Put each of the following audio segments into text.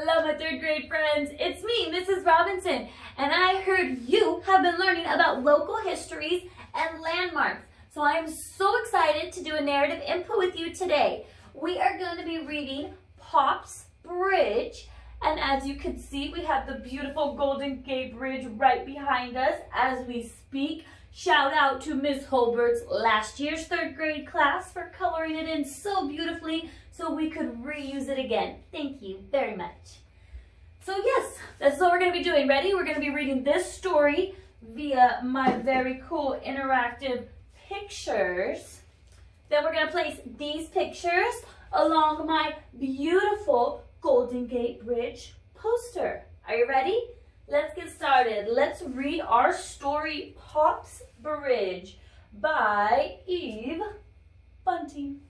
Hello, my third grade friends. It's me, Mrs. Robinson, and I heard you have been learning about local histories and landmarks. So I am so excited to do a narrative input with you today. We are going to be reading Pop's Bridge, and as you can see, we have the beautiful Golden Gate Bridge right behind us as we speak. Shout out to Miss Holbert's last year's third grade class for coloring it in so beautifully so we could reuse it again. Thank you very much. So yes, that's what we're going to be doing. Ready? We're going to be reading this story via my very cool interactive pictures. Then we're going to place these pictures along my beautiful Golden Gate Bridge poster. Are you ready? Let's get started. Let's read our story, Pop's Bridge by Eve Bunting.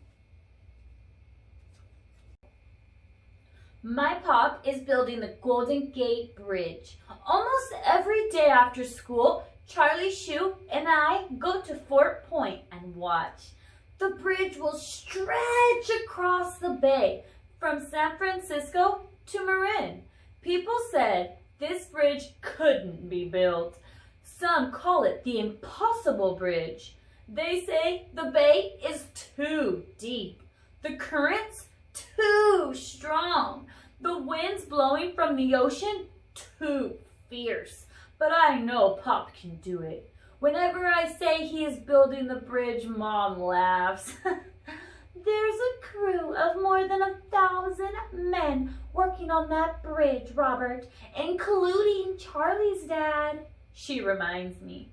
My Pop is building the Golden Gate Bridge. Almost every day after school, Charlie Shue and I go to Fort Point and watch. The bridge will stretch across the bay from San Francisco to Marin. People said this bridge couldn't be built. Some call it the Impossible Bridge. They say the bay is too deep, the currents too strong, the winds blowing from the ocean too fierce. But I know Pop can do it. Whenever I say he is building the bridge, Mom laughs. There's a crew of more than 1,000 men working on that bridge, Robert, including Charlie's dad, she reminds me.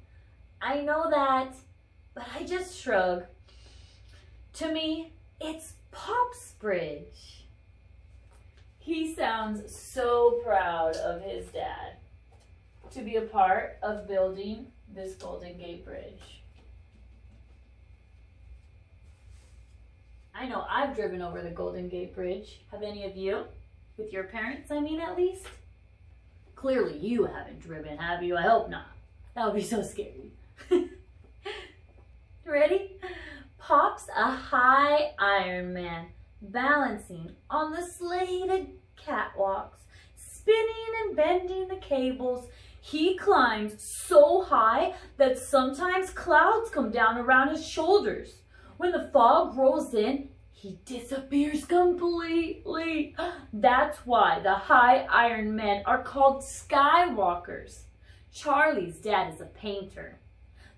I know that, but I just shrug. To me, it's Pop's bridge. He sounds so proud of his dad to be a part of building this Golden Gate Bridge. I know I've driven over the Golden Gate Bridge. Have any of you? With your parents, I mean, at least? Clearly you haven't driven, have you? I hope not. That would be so scary. Ready? Pop's a high Iron Man, balancing on the slated catwalks, spinning and bending the cables. He climbs so high that sometimes clouds come down around his shoulders. When the fog rolls in, he disappears completely. That's why the high Iron Men are called Skywalkers. Charlie's dad is a painter.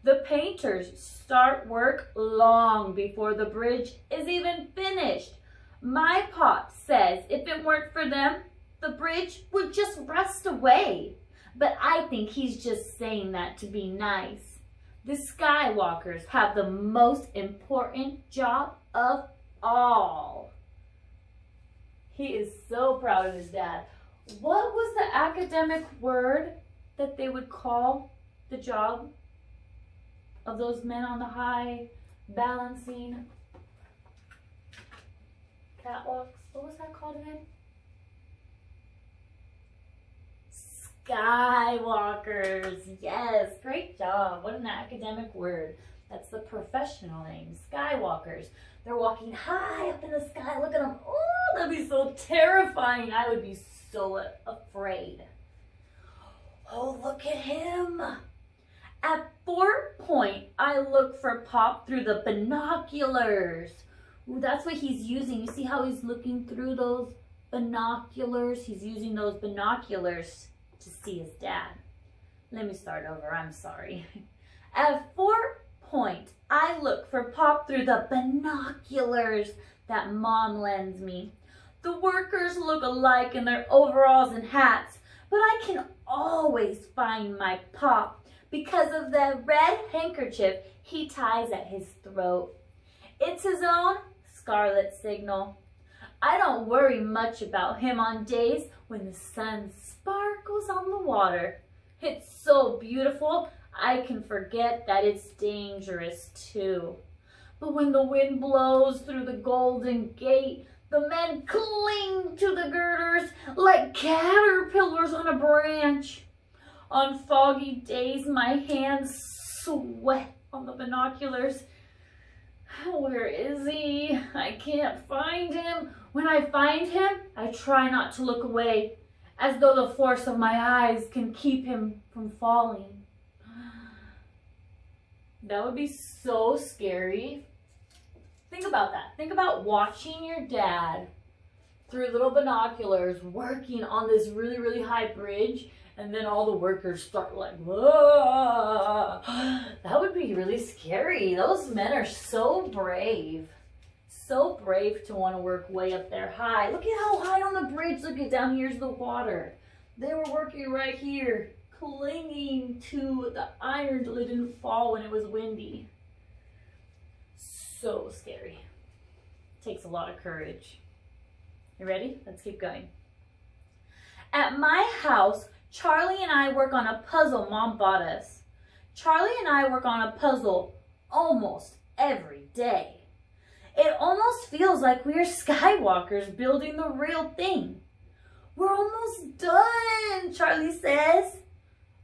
The painters start work long before the bridge is even finished. My Pop says if it weren't for them, the bridge would just rust away. But I think he's just saying that to be nice. The Skywalkers have the most important job of all. He is so proud of his dad. What was the academic word that they would call the job of those men on the high balancing catwalks? What was that called again? Skywalkers. Yes, great job. What an academic word. That's the professional name, Skywalkers. They're walking high up in the sky. Look at them. Oh, that'd be so terrifying. I would be so afraid. Oh, look at him. At Fort Point, I look for Pop through the binoculars. Ooh, that's what he's using. You see how he's looking through those binoculars? He's using those binoculars to see his dad. Let me start over. I'm sorry. At Fort Point, I look for Pop through the binoculars that Mom lends me. The workers look alike in their overalls and hats, but I can always find my Pop because of the red handkerchief he ties at his throat. It's his own scarlet signal. I don't worry much about him on days when the sun sparkles on the water. It's so beautiful, I can forget that it's dangerous too. But when the wind blows through the Golden Gate, the men cling to the girders like caterpillars on a branch. On foggy days, my hands sweat on the binoculars. Where is he? I can't find him. When I find him, I try not to look away, as though the force of my eyes can keep him from falling. That would be so scary. Think about that. Think about watching your dad through little binoculars working on this really, really high bridge, and then all the workers start like, whoa. That would be really scary. Those men are so brave. So brave to want to work way up there high. Look at how high on the bridge. Look at down here's the water. They were working right here, clinging to the iron till it didn't fall when it was windy. So scary. Takes a lot of courage. You ready? Let's keep going. At my house, Charlie and I work on a puzzle Mom bought us. Charlie and I work on a puzzle almost every day. It almost feels like we're Skywalkers building the real thing. We're almost done, Charlie says.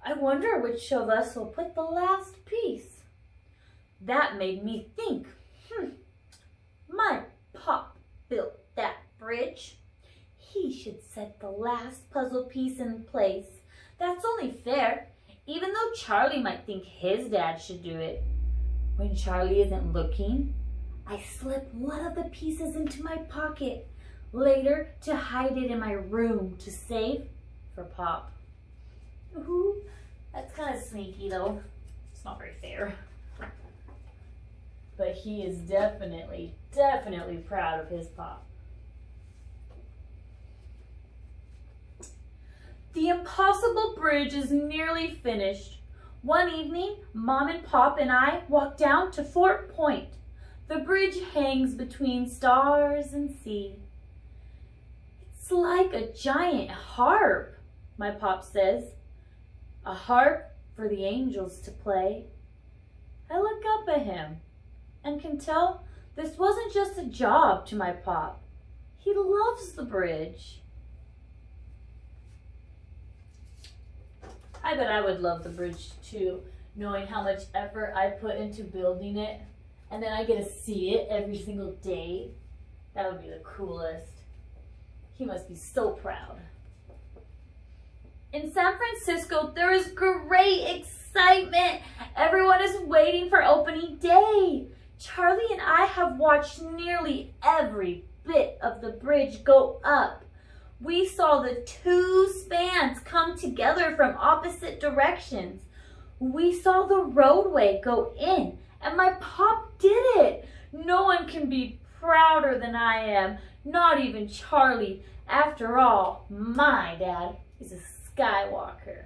I wonder which of us will put the last piece. That made me think, my pop built that bridge. He should set the last puzzle piece in place. That's only fair, even though Charlie might think his dad should do it. When Charlie isn't looking, I slip one of the pieces into my pocket, later to hide it in my room to save for Pop. Ooh, that's kind of sneaky though. It's not very fair. But he is definitely proud of his Pop. The impossible bridge is nearly finished. One evening, Mom and Pop and I walked down to Fort Point. The bridge hangs between stars and sea. It's like a giant harp, my Pop says. A harp for the angels to play. I look up at him and can tell this wasn't just a job to my Pop. He loves the bridge. I bet I would love the bridge too, knowing how much effort I put into building it, and then I get to see it every single day. That would be the coolest. He must be so proud. In San Francisco, there is great excitement. Everyone is waiting for opening day. Charlie and I have watched nearly every bit of the bridge go up. We saw the two spans come together from opposite directions. We saw the roadway go in, and my Pop did it. No one can be prouder than I am, not even Charlie. After all, my dad is a Skywalker.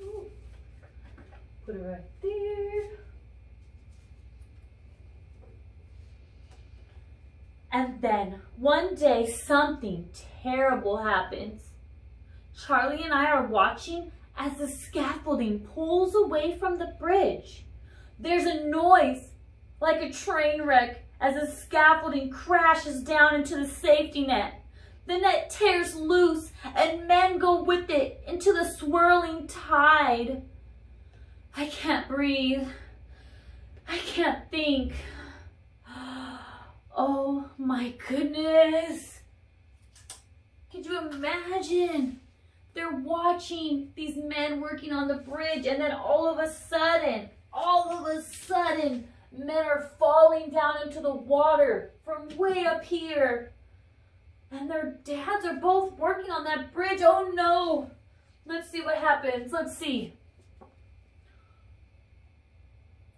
Ooh. Put it right there. And then one day something terrible happens. Charlie and I are watching as the scaffolding pulls away from the bridge. There's a noise like a train wreck as the scaffolding crashes down into the safety net. The net tears loose and men go with it into the swirling tide. I can't breathe. I can't think. Oh my goodness. Could you imagine? They're watching these men working on the bridge, and then all of a sudden, men are falling down into the water from way up here. And their dads are both working on that bridge. Oh no. Let's see what happens. Let's see.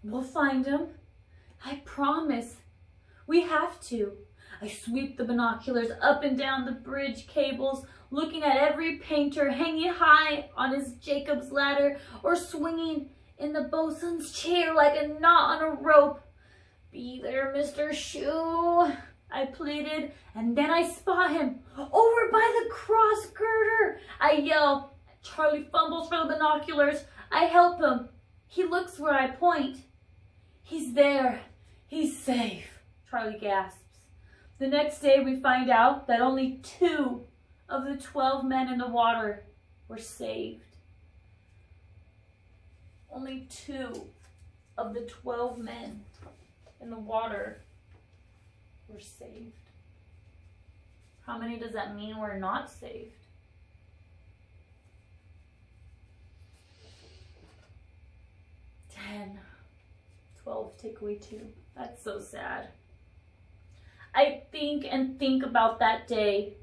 We'll find them. I promise. We have to. I sweep the binoculars up and down the bridge cables, looking at every painter hanging high on his Jacob's ladder or swinging in the bosun's chair like a knot on a rope. Be there, Mr. Shoe, I pleaded, and then I spot him over by the cross girder. I yell. Charlie fumbles for the binoculars. I help him. He looks where I point. He's there. He's safe. Charlie gasps. The next day we find out that only 2 of the 12 men in the water were saved. Only 2 of the 12 men in the water were saved. How many does that mean were not saved? 10. 12 take away 2. That's so sad. I think about that day.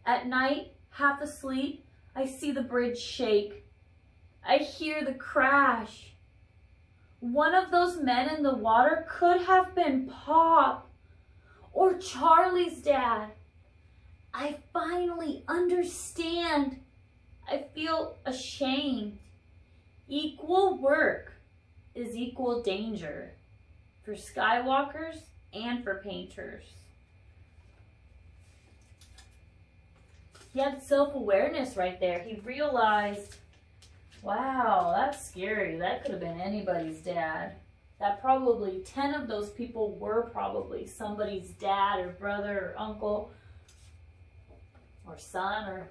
At night, half asleep, I see the bridge shake. I hear the crash. One of those men in the water could have been Pop or Charlie's dad. I finally understand. I feel ashamed. Equal work is equal danger for Skywalkers and for painters. He had self-awareness right there. He realized, wow, that's scary. That could have been anybody's dad. That probably 10 of those people were probably somebody's dad or brother or uncle or son or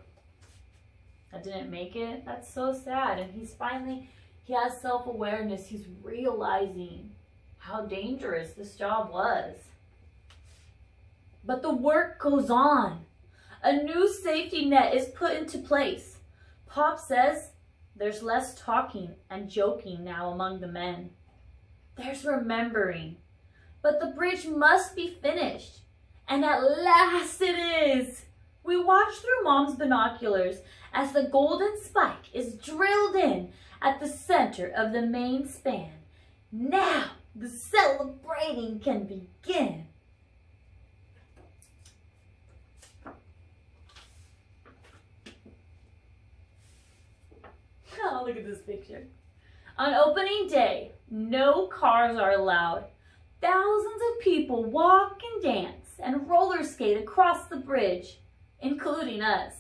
that didn't make it. That's so sad. And he has self-awareness. He's realizing how dangerous this job was. But the work goes on. A new safety net is put into place. Pop says there's less talking and joking now among the men. There's remembering. But the bridge must be finished. And at last it is. We watch through Mom's binoculars as the golden spike is drilled in at the center of the main span. Now the celebrating can begin. Oh, look at this picture. On opening day, no cars are allowed. Thousands of people walk and dance and roller skate across the bridge, including us.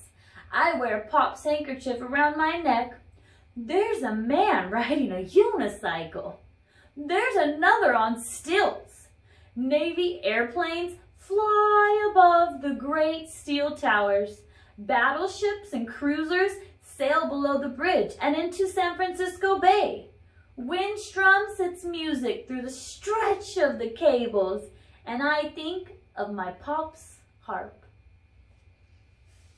I wear Pop's handkerchief around my neck. There's a man riding a unicycle. There's another on stilts. Navy airplanes fly above the great steel towers. Battleships and cruisers sail below the bridge and into San Francisco Bay. Wind strums its music through the stretch of the cables, and I think of my Pop's harp.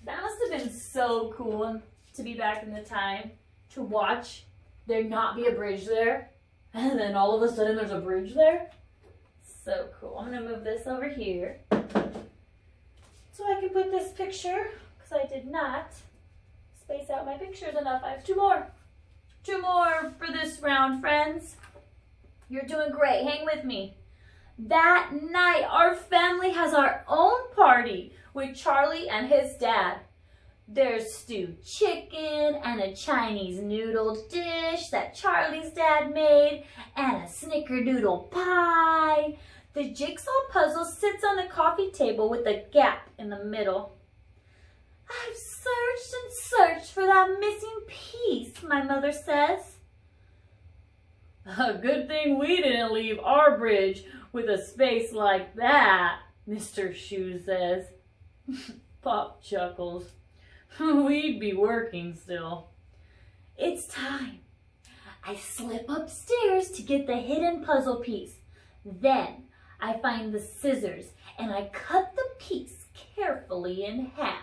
That must have been so cool to be back in the time, to watch there not be a bridge there, and then all of a sudden there's a bridge there. So cool. I'm going to move this over here so I can put this picture, because I did not space out my pictures enough. I have 2 more. 2 more for this round, friends. You're doing great. Hang with me. That night, our family has our own party with Charlie and his dad. There's stewed chicken and a Chinese noodle dish that Charlie's dad made and a snickerdoodle pie. The jigsaw puzzle sits on the coffee table with a gap in the middle. I've searched and searched for that missing piece, my mother says. A good thing we didn't leave our bridge with a space like that, Mr. Shoe says. Pop chuckles. We'd be working still. It's time. I slip upstairs to get the hidden puzzle piece. Then I find the scissors and I cut the piece carefully in half.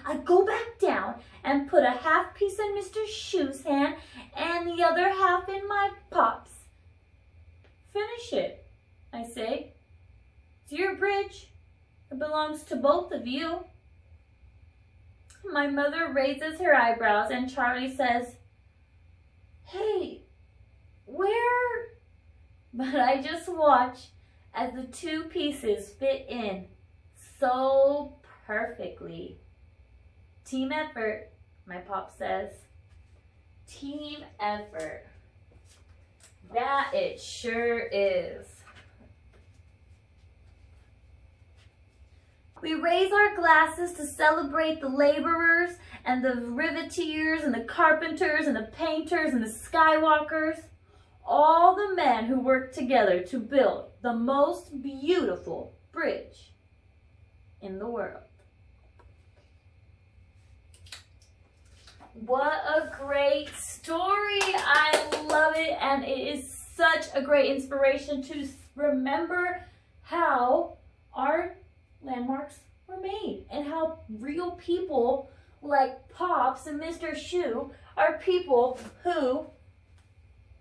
I go back down and put a half piece in Mr. Shoe's hand and the other half in my Pop's. Finish it, I say. It's your bridge. It belongs to both of you. My mother raises her eyebrows and Charlie says, hey, where? But I just watch as the 2 pieces fit in so perfectly. Team effort, my Pop says. Team effort. That it sure is. We raise our glasses to celebrate the laborers and the riveteers and the carpenters and the painters and the Skywalkers. All the men who worked together to build the most beautiful bridge in the world. What a great story. I love it, and it is such a great inspiration to remember how our landmarks were made and how real people like Pops and Mr. Shoe are people who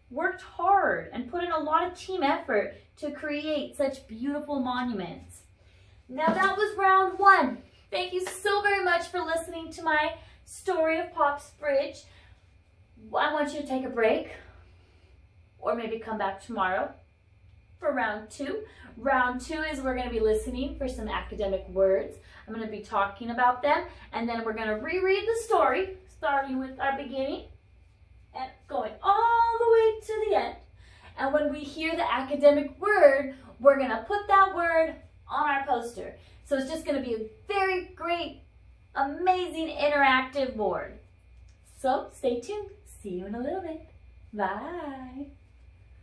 worked hard and put in a lot of team effort to create such beautiful monuments. Now that was round one. Thank you so very much for listening to my story of Pop's Bridge. I want you to take a break or maybe come back tomorrow for round two. Round two is we're going to be listening for some academic words. I'm going to be talking about them, and then we're going to reread the story, starting with our beginning and going all the way to the end. And when we hear the academic word, we're going to put that word on our poster. So it's just going to be a very great, amazing interactive board. So stay tuned. See you in a little bit. Bye.